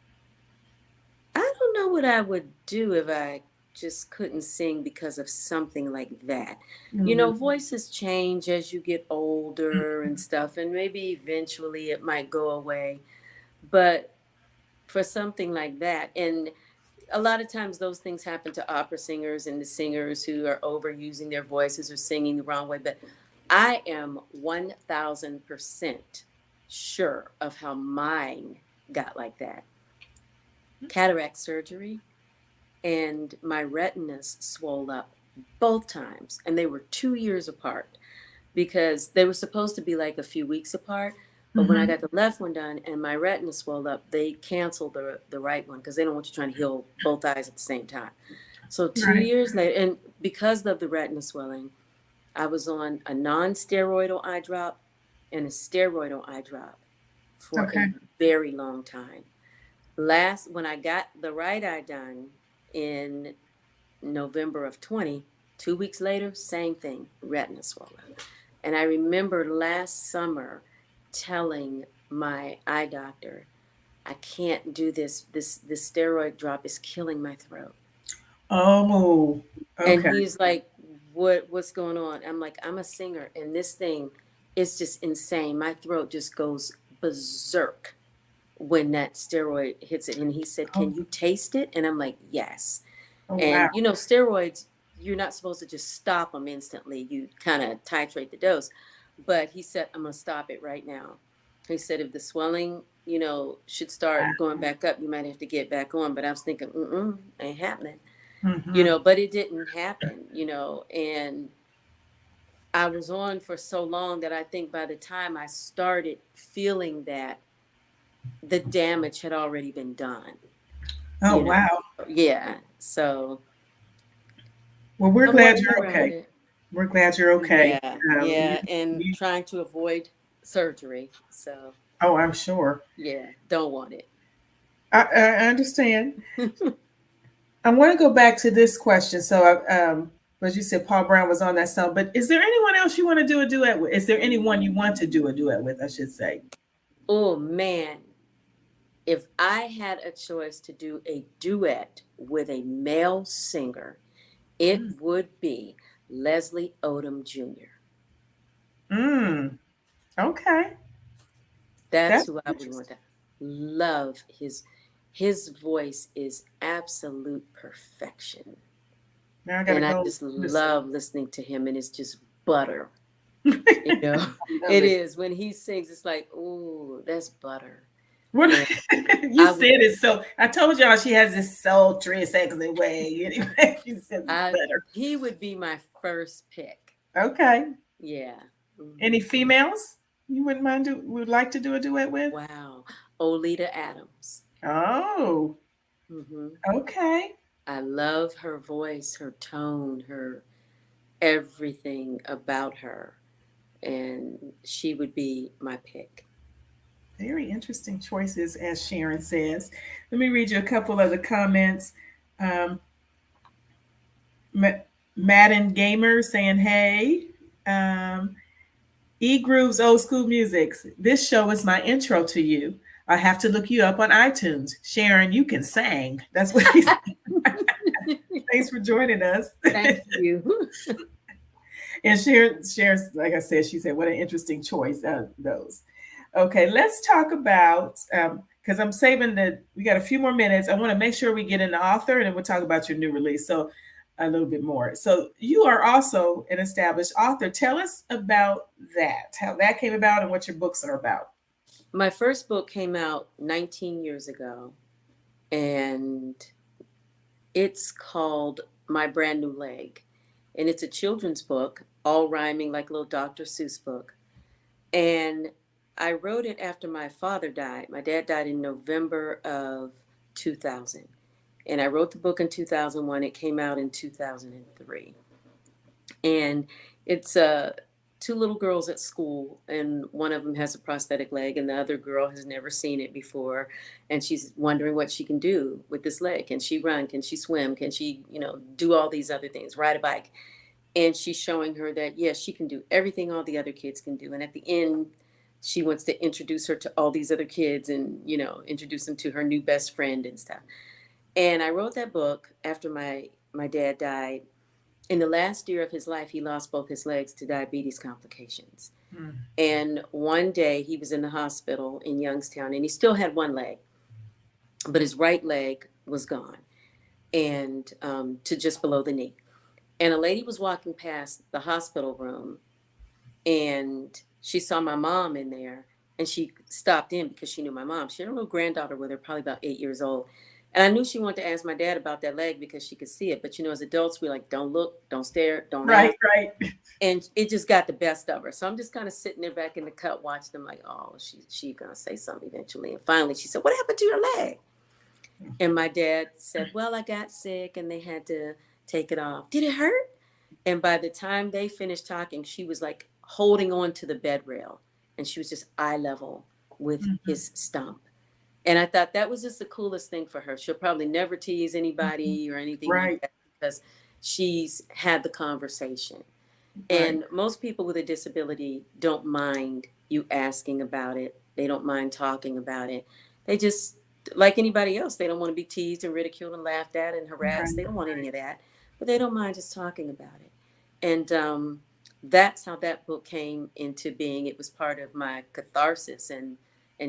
I don't know what I would do if I just couldn't sing because of something like that. Mhm. Voices change as you get older and stuff, and maybe eventually it might go away. But for something like that, and a lot of times those things happen to opera singers and the singers who are overusing their voices or singing the wrong way. But I am 1000% sure of how mine got like that. Cataract surgery, and my retinas swelled up both times, and they were 2 years apart because they were supposed to be like a few weeks apart. But when I Mhm. got the left one done and my retina swelled up, they canceled the right one because they don't want you trying to heal both eyes at the same time. So two Right. years later, and because of the retina swelling, I was on a non-steroidal eye drop and a steroidal eye drop for Okay. a very long time. When I got the right eye done in November of 20, 2 weeks later, same thing, retina swelling. And I remember last summer telling my eye doctor, I can't do this. This steroid drop is killing my throat. Oh, And okay. he's like, what's going on? I'm like, I'm a singer, and this thing is just insane. My throat just goes berserk when that steroid hits it. And he said, Oh, can you taste it? And I'm like, yes. oh wow. And you know, steroids, you're not supposed to just stop them instantly. You kind of titrate the dose. But he said, I'm going to stop it right now. He said, if the swelling, you know, should start going back up, you might have to get back on. But I was thinking, ain't happening, you Mm-hmm. know, but it didn't happen, you know. And I was on for so long that I think by the time I started feeling that, the damage had already been done, Oh you know. wow. Yeah. So Well, we're I'm glad working you're around okay. it. We're glad you're okay. Yeah. You, Yeah. And you, trying to avoid surgery. So oh, I'm sure. yeah, don't want it. I understand. I want to go back to this question. So, as you said, Paul Brown was on that song, but is there anyone else you want to do a duet with? Is there anyone you want to do a duet with, I should say? Oh man, if I had a choice to do a duet with a male singer, it would be Leslie Odom Jr. Mm, okay. That's That's who I would want interesting. to love. His voice is absolute perfection. Now I got to And I go just listen. love listening to him, and it's just butter. You know, I love it it. is. When he sings, it's like, ooh, that's butter. What And you I would said it so. I told y'all she has this sultry, sexy way. Anyway, she says it's I better. he would be my first pick. Okay. Yeah. Hmm. Any females you wouldn't mind would like to do a duet with? Wow. Olita Adams. Oh, Hmm. okay. I love her voice, her tone, her everything about her. And she would be my pick. Very interesting choices, as Sharon says. Let me read you a couple of the comments. Um, Madden Gamer saying, hey. Um, E Groove's Old School Musics. This show is my intro to you. I have to look you up on iTunes. Sharon, you can sing. That's what he said. Thanks for joining us. Thank you. And Sharon, like I said, she said, what an interesting choice, those. Okay, let's talk about, because I'm saving we got a few more minutes. I want to make sure we get in the author and then we'll talk about your new release. So a little bit more. So you are also an established author. Tell us about that, how that came about and what your books are about. My first book came out 19 years ago, and it's called My Brand New Leg. And it's a children's book, all rhyming like a little Dr. Seuss book. And I wrote it after my father died. My dad died in November of 2000. And I wrote the book in 2001. It came out in 2003. And it's two little girls at school, and one of them has a prosthetic leg, and the other girl has never seen it before, and she's wondering what she can do with this leg. Can she run? Can she swim? Can she, you know, do all these other things, ride a bike? And she's showing her that, yes, she can do everything all the other kids can do. And at the end, she wants to introduce her to all these other kids and, you know, introduce them to her new best friend and stuff. And I wrote that book after my dad died. In the last year of his life, he lost both his legs to diabetes complications. Mm. And one day he was in the hospital in Youngstown, and he still had one leg, but his right leg was gone, and to just below the knee. And a lady was walking past the hospital room, and she saw my mom in there, and she stopped in because she knew my mom. She had a little granddaughter with her, probably about 8 years old. And I knew she wanted to ask my dad about that leg because she could see it. But, you know, as adults, we're like, don't look, don't stare, don't Right, ask. right. And it just got the best of her. So I'm just kind of sitting there back in the cut watching them like, oh, she going to say something eventually. And finally she said, what happened to your leg? And my dad said, well, I got sick and they had to take it off. Did it hurt? And by the time they finished talking, she was like holding on to the bed rail, and she was just eye level with his stump. And I thought that was just the coolest thing for her. She'll probably never tease anybody or anything like Right, that because she's had the conversation. right. And most people with a disability don't mind you asking about it. They don't mind talking about it. They just, like anybody else, they don't want to be teased and ridiculed and laughed at and harassed. Right. They don't want any of that, but they don't mind just talking about it. And that's how that book came into being. It was part of my catharsis and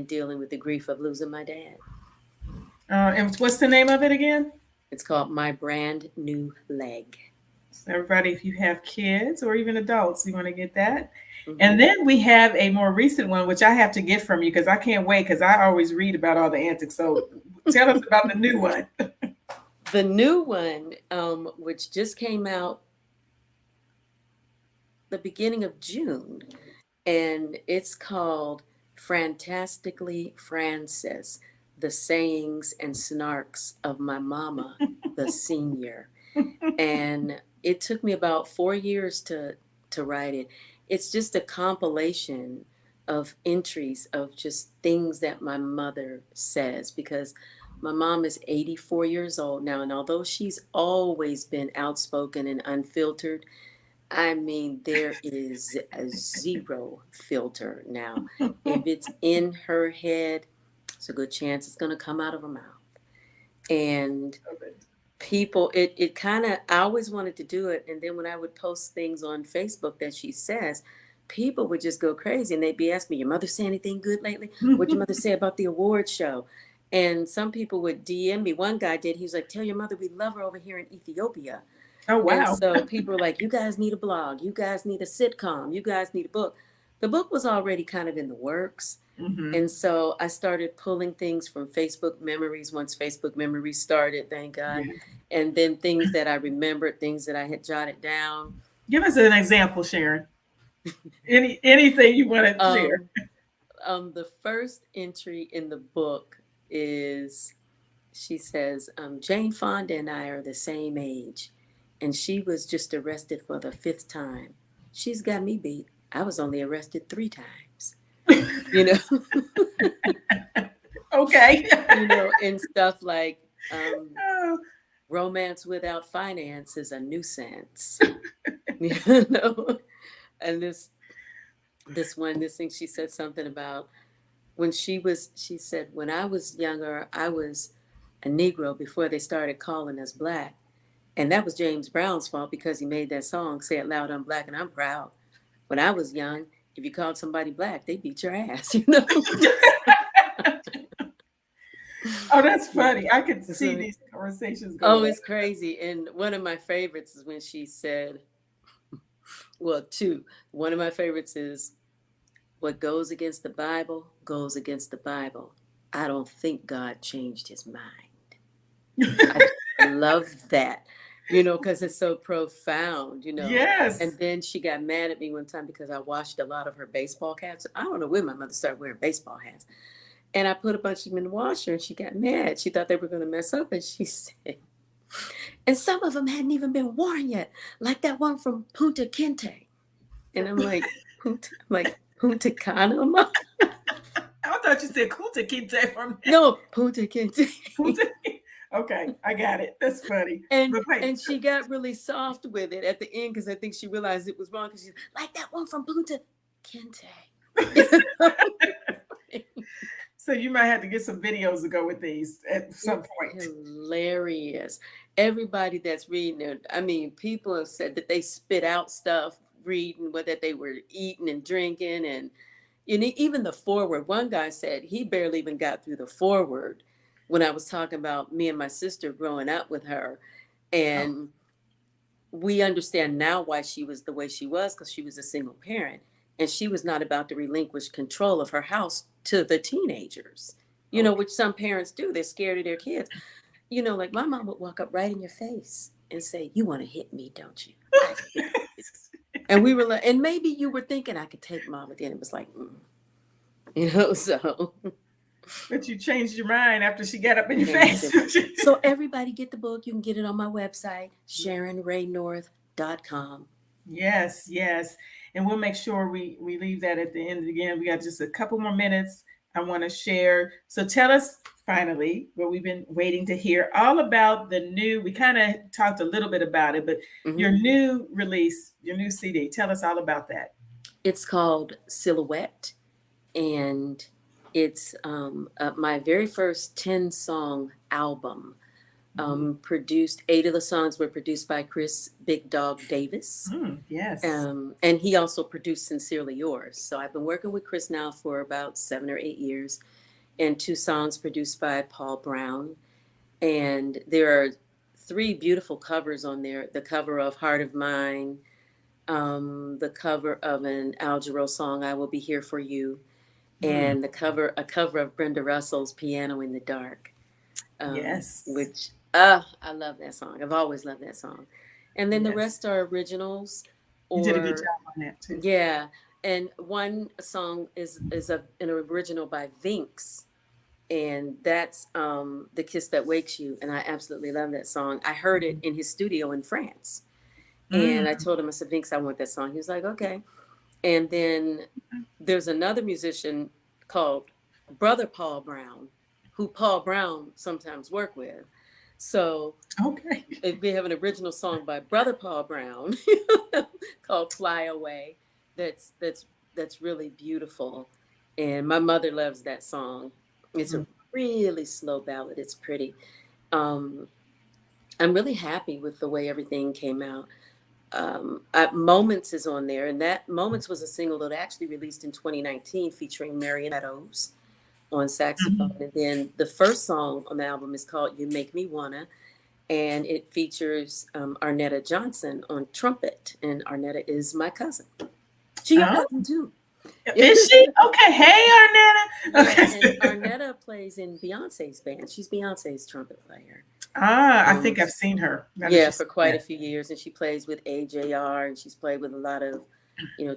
dealing with the grief of losing my dad. And what's the name of it again? It's called My Brand New Leg. So everybody, if you have kids or even adults, you want to get that. Mhm. And then we have a more recent one, which I have to get from you because I can't wait because I always read about all the antics. So tell us about the new one. The new one, which just came out the beginning of June, and it's called Frantastically Frances, The Sayings and Snarks of My Mama, the Senior. And it took me about 4 years to write it. It's just a compilation of entries of just things that my mother says, because my mom is 84 years old now, and although she's always been outspoken and unfiltered, I mean, there is a zero filter now. If it's in her head, it's a good chance it's going to come out of her mouth. And people, it kind of, I always wanted to do it. And then when I would post things on Facebook that she says, people would just go crazy. And they'd be asking me, your mother say anything good lately? What'd your mother say about the award show? And some people would DM me. One guy did. He was like, tell your mother we love her over here in Ethiopia. Oh, wow. And so people were like, you guys need a blog. You guys need a sitcom. You guys need a book. The book was already kind of in the works. Mm-hmm. And so I started pulling things from Facebook memories once Facebook memories started, thank God. Yeah. And then things that I remembered, things that I had jotted down. Give us an example, Sharon. Anything you want to share. The first entry in the book is, she says, Jane Fonda and I are the same age, and she was just arrested for the 5th time. She's got me beat. I was only arrested 3 times. You know? Okay. You know, and stuff like romance without finance is a nuisance. You know? And this thing, she said something about when she said, when I was younger, I was a Negro before they started calling us Black. And that was James Brown's fault because he made that song, Say It Loud, I'm Black and I'm Proud. When I was young, if you called somebody Black, they beat your ass, you know? Oh, that's funny. I could see these conversations going. Oh, it's crazy. And one of my favorites is when she said, well, 2. One of my favorites is, what goes against the Bible goes against the Bible. I don't think God changed his mind. I love that, you know, because it's so profound, you know. Yes. And then she got mad at me one time because I washed a lot of her baseball caps. I don't know when my mother started wearing baseball hats. And I put a bunch of them in the washer, and she got mad. She thought they were going to mess up. And she said, and some of them hadn't even been worn yet, like that one from Punta Kinte. And I'm like, Punta Cana, Mom? I thought you said Kunta Kinte from No, Punta Kinte. Okay, I got it. That's funny. And she got really soft with it at the end because I think she realized it was wrong because she's like that one from Punta Kinte. So you might have to get some videos to go with these at some point. Hilarious. Everybody that's reading it, I mean, people have said that they spit out stuff reading what that they were eating and drinking, and you know, even the foreword. One guy said he barely even got through the foreword when I was talking about me and my sister growing up with her, and we understand now why she was the way she was, because she was a single parent and she was not about to relinquish control of her house to the teenagers, you know, which some parents do. They're scared of their kids. You know, like my mom would walk up right in your face and say, you want to hit me, don't you? And we were like, and maybe you were thinking I could take Mom, but then it was like, you know, so. But you changed your mind after she got up in your face. So everybody get the book. You can get it on my website, SharonRaeNorth.com. Yes, yes. And we'll make sure we leave that at the end again. We got just a couple more minutes I want to share. So tell us finally what we've been waiting to hear all about the new, we kind of talked a little bit about it, but your new release, your new CD, tell us all about that. It's called Silhouette, and it's my very first 10-song album. Produced 8 of the songs were produced by Chris Big Dog Davis. Yes. And he also produced Sincerely Yours. So I've been working with Chris now for about 7 or 8 years, and 2 songs produced by Paul Brown. And there are 3 beautiful covers on there. The cover of Heart of Mine, the cover of an Al Jarreau song, I Will Be Here For You, and a cover of Brenda Russell's Piano in the Dark. Yes. Which, I love that song. I've always loved that song. And then the rest are originals. You did a good job on that too. Yeah. And one song is an original by Vinx. And that's The Kiss That Wakes You. And I absolutely love that song. I heard it in his studio in France. And I told him, I said, Vinx, I want that song. He was like, okay. And then there's another musician called Brother Paul Brown, who Paul Brown sometimes worked with. So we have an original song by Brother Paul Brown called Fly Away. That's really beautiful. And my mother loves that song. It's a really slow ballad. It's pretty. I'm really happy with the way everything came out. Moments is on there, and that Moments was a single that actually released in 2019 featuring Marion Meadows on saxophone. And then the first song on the album is called You Make Me Wanna, and it features Arnetta Johnson on trumpet, and Arnetta is my cousin. She your cousin too. Is she? Okay. Hey, Arnetta. Okay. And Arnetta plays in Beyonce's band. She's Beyonce's trumpet player. I think I've seen her. For quite a few years, and she plays with AJR, and she's played with a lot of,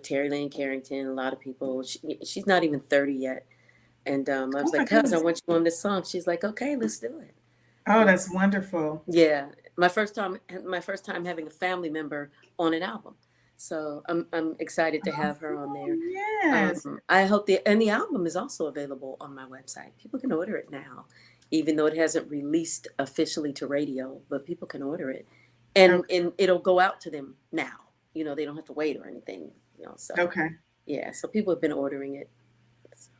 Terry Lane Carrington, a lot of people. She's not even 30 yet. And I was like, cousin, I want you on this song. She's like, okay, let's do it. Oh, that's wonderful. Yeah. My first time having a family member on an album. So I'm excited to have her on there. Yes. I hope the album is also available on my website. People can order it now, even though it hasn't released officially to radio, but people can order it. And it'll go out to them now. They don't have to wait or anything. So yeah, so people have been ordering it.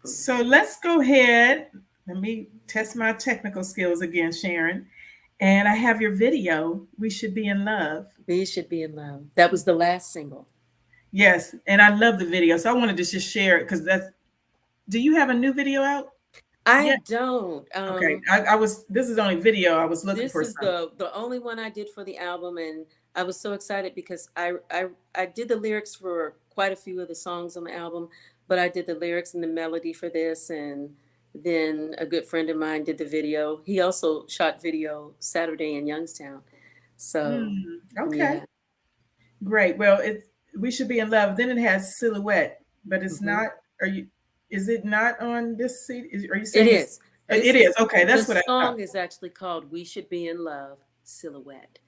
So let's go ahead. Let me test my technical skills again, Sharon. And I have your video, We Should Be in Love. We Should Be in Love. That was the last single. Yes, and I love the video. So I wanted to just share it because do you have a new video out? I don't. Okay, this is the only video I was looking for. This is the only one I did for the album, and I was so excited because I did the lyrics for quite a few of the songs on the album, but I did the lyrics and the melody for this, and then a good friend of mine did the video. He also shot video Saturday in Youngstown. So great. Well, We Should Be in Love. Then it has Silhouette, but it's not. Is it not on this CD? Are you saying it is? It is. Okay, that's what I thought. The song is actually called We Should Be in Love, Silhouette.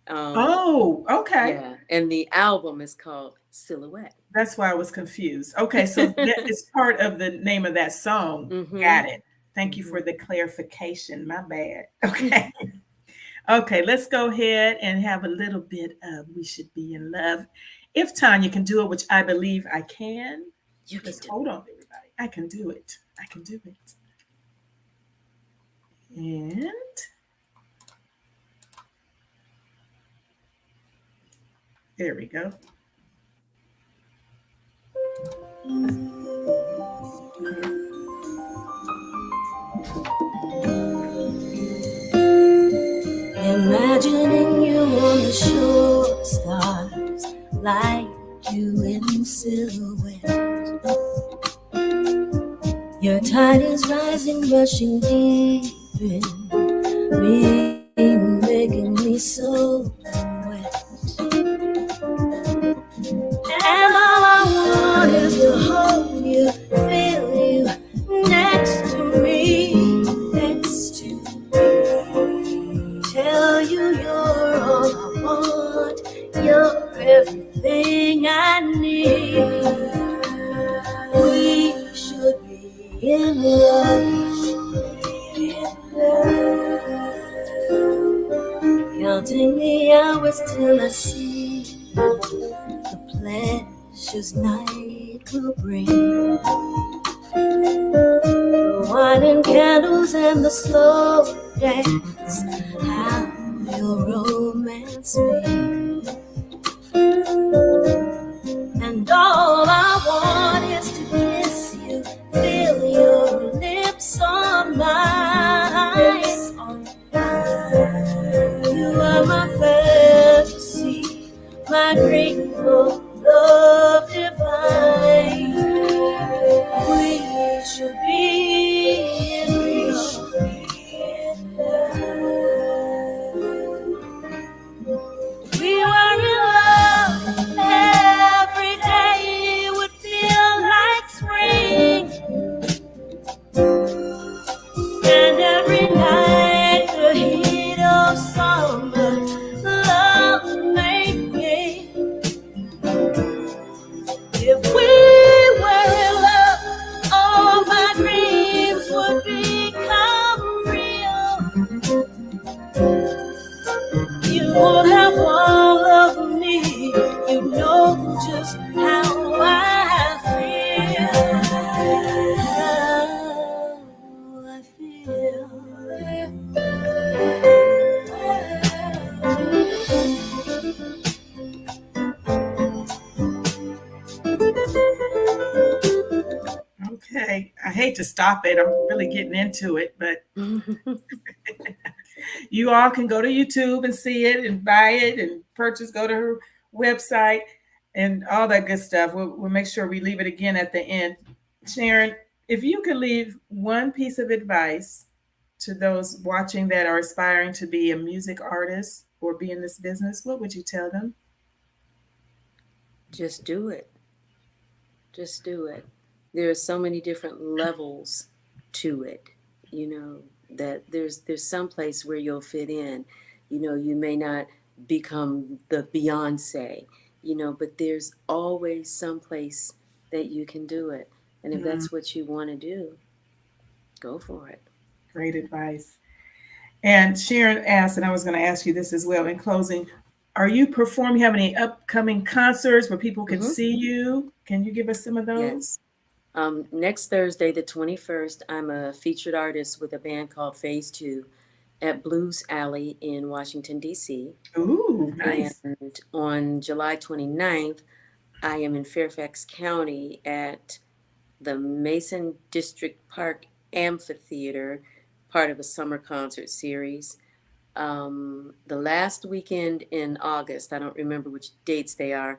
Okay. Yeah, and the album is called Silhouette. That's why I was confused. Okay, so that is part of the name of that song. Got it. Thank you for the clarification. My bad. Okay. Okay, let's go ahead and have a little bit of We Should Be in Love. If Tanya can do it, which I believe I can. Hold on, everybody. I can do it. I can do it. And there we go. Imagining you on the shore, stars like you in silhouette. Your tide is rising, rushing deep in me, making me so wet. And all I want is to hold you, feel you next to me, tell you you're all I want, you're everything I need. We should be in love, counting the hours till I see the pleasures night will bring. The wine and candles and the slow dance, how you romance me. And all I want is to kiss you, feel your lips on mine. You are my fantasy, my grateful love divine. We should be in love. We were in love. Every day would feel like spring, and every night the heat of summer love making. If we were in love, all my dreams would become real. You would have all of me. You know just how I feel. How I feel. Okay, I hate to stop it. I'm really getting into it, but you all can go to YouTube and see it and buy it and purchase, go to her website and all that good stuff. We'll make sure we leave it again at the end. Sharon, if you could leave one piece of advice to those watching that are aspiring to be a music artist or be in this business, what would you tell them? Just do it. Just do it. There are so many different levels to it, you know, that there's some place where you'll fit in. You know, you may not become the Beyonce, you know, but there's always some place that you can do it. And if that's what you want to do, go for it. Great advice. And Sharon asked, and I was going to ask you this as well in closing, are you performing? You have any upcoming concerts where people can see you? Can you give us some of those? Yes. Next Thursday, the 21st, I'm a featured artist with a band called Phase 2 at Blues Alley in Washington, D.C. Ooh, nice. And on July 29th, I am in Fairfax County at the Mason District Park Amphitheater, part of a summer concert series. The last weekend in August, I don't remember which dates they are,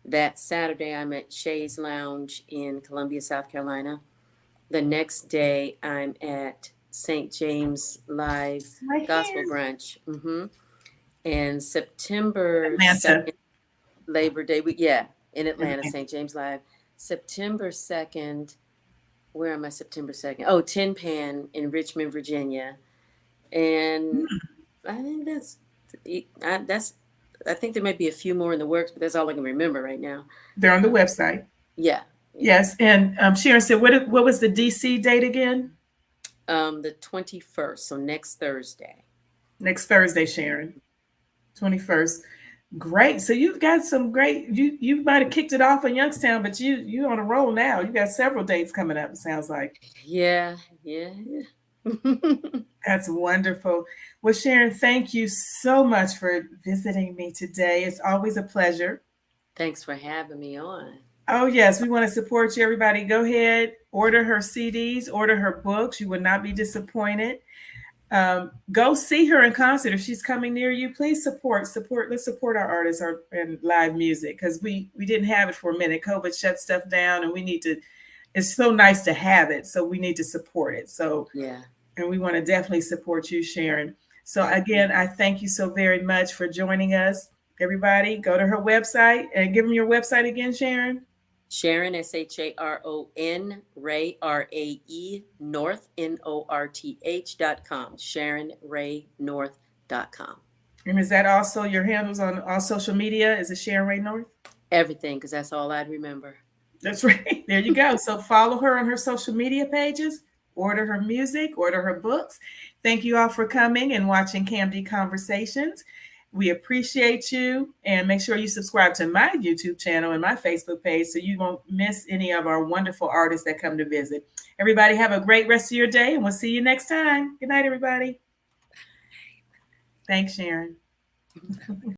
that Saturday I'm at Shay's Lounge in Columbia, South Carolina. The next day I'm at St. James Live Gospel Brunch. And September 2nd, Labor Day week, in Atlanta, St. James Live. September 2nd, where am I September 2nd? Oh, Tin Pan in Richmond, Virginia. And I think I think there might be a few more in the works, but that's all I can remember right now. They're on the website. Yeah. Yes. And Sharon said, what was the DC date again? The 21st. So next Thursday. Next Thursday, Sharon. 21st. Great. So you've got some great, you might have kicked it off in Youngstown, but you're on a roll now. You got several dates coming up, it sounds like. Yeah. That's wonderful. Well, Sharon, thank you so much for visiting me today. It's always a pleasure. Thanks for having me on. Oh, yes. We want to support you, everybody. Go ahead, order her CDs, order her books. You would not be disappointed. Go see her in concert. If she's coming near you, please support. Let's support our artists and live music, because we didn't have it for a minute. COVID shut stuff down, and we need to, it's so nice to have it. So we need to support it. So, yeah. And we want to definitely support you, Sharon. So again, I thank you so very much for joining us. Everybody, go to her website and give them your website again, Sharon. Sharon, SHARON, Rae, RAE, North, NORTH.com. SharonRaeNorth.com. And is that also your handles on all social media? Is it Sharon Rae North? Everything, because that's all I'd remember. That's right. There you go. So follow her on her social media pages. Order her music, order her books. Thank you all for coming and watching KAMDI Konversations. We appreciate you, and make sure you subscribe to my YouTube channel and my Facebook page so you won't miss any of our wonderful artists that come to visit. Everybody have a great rest of your day, and we'll see you next time. Good night, everybody. Thanks, Sharon.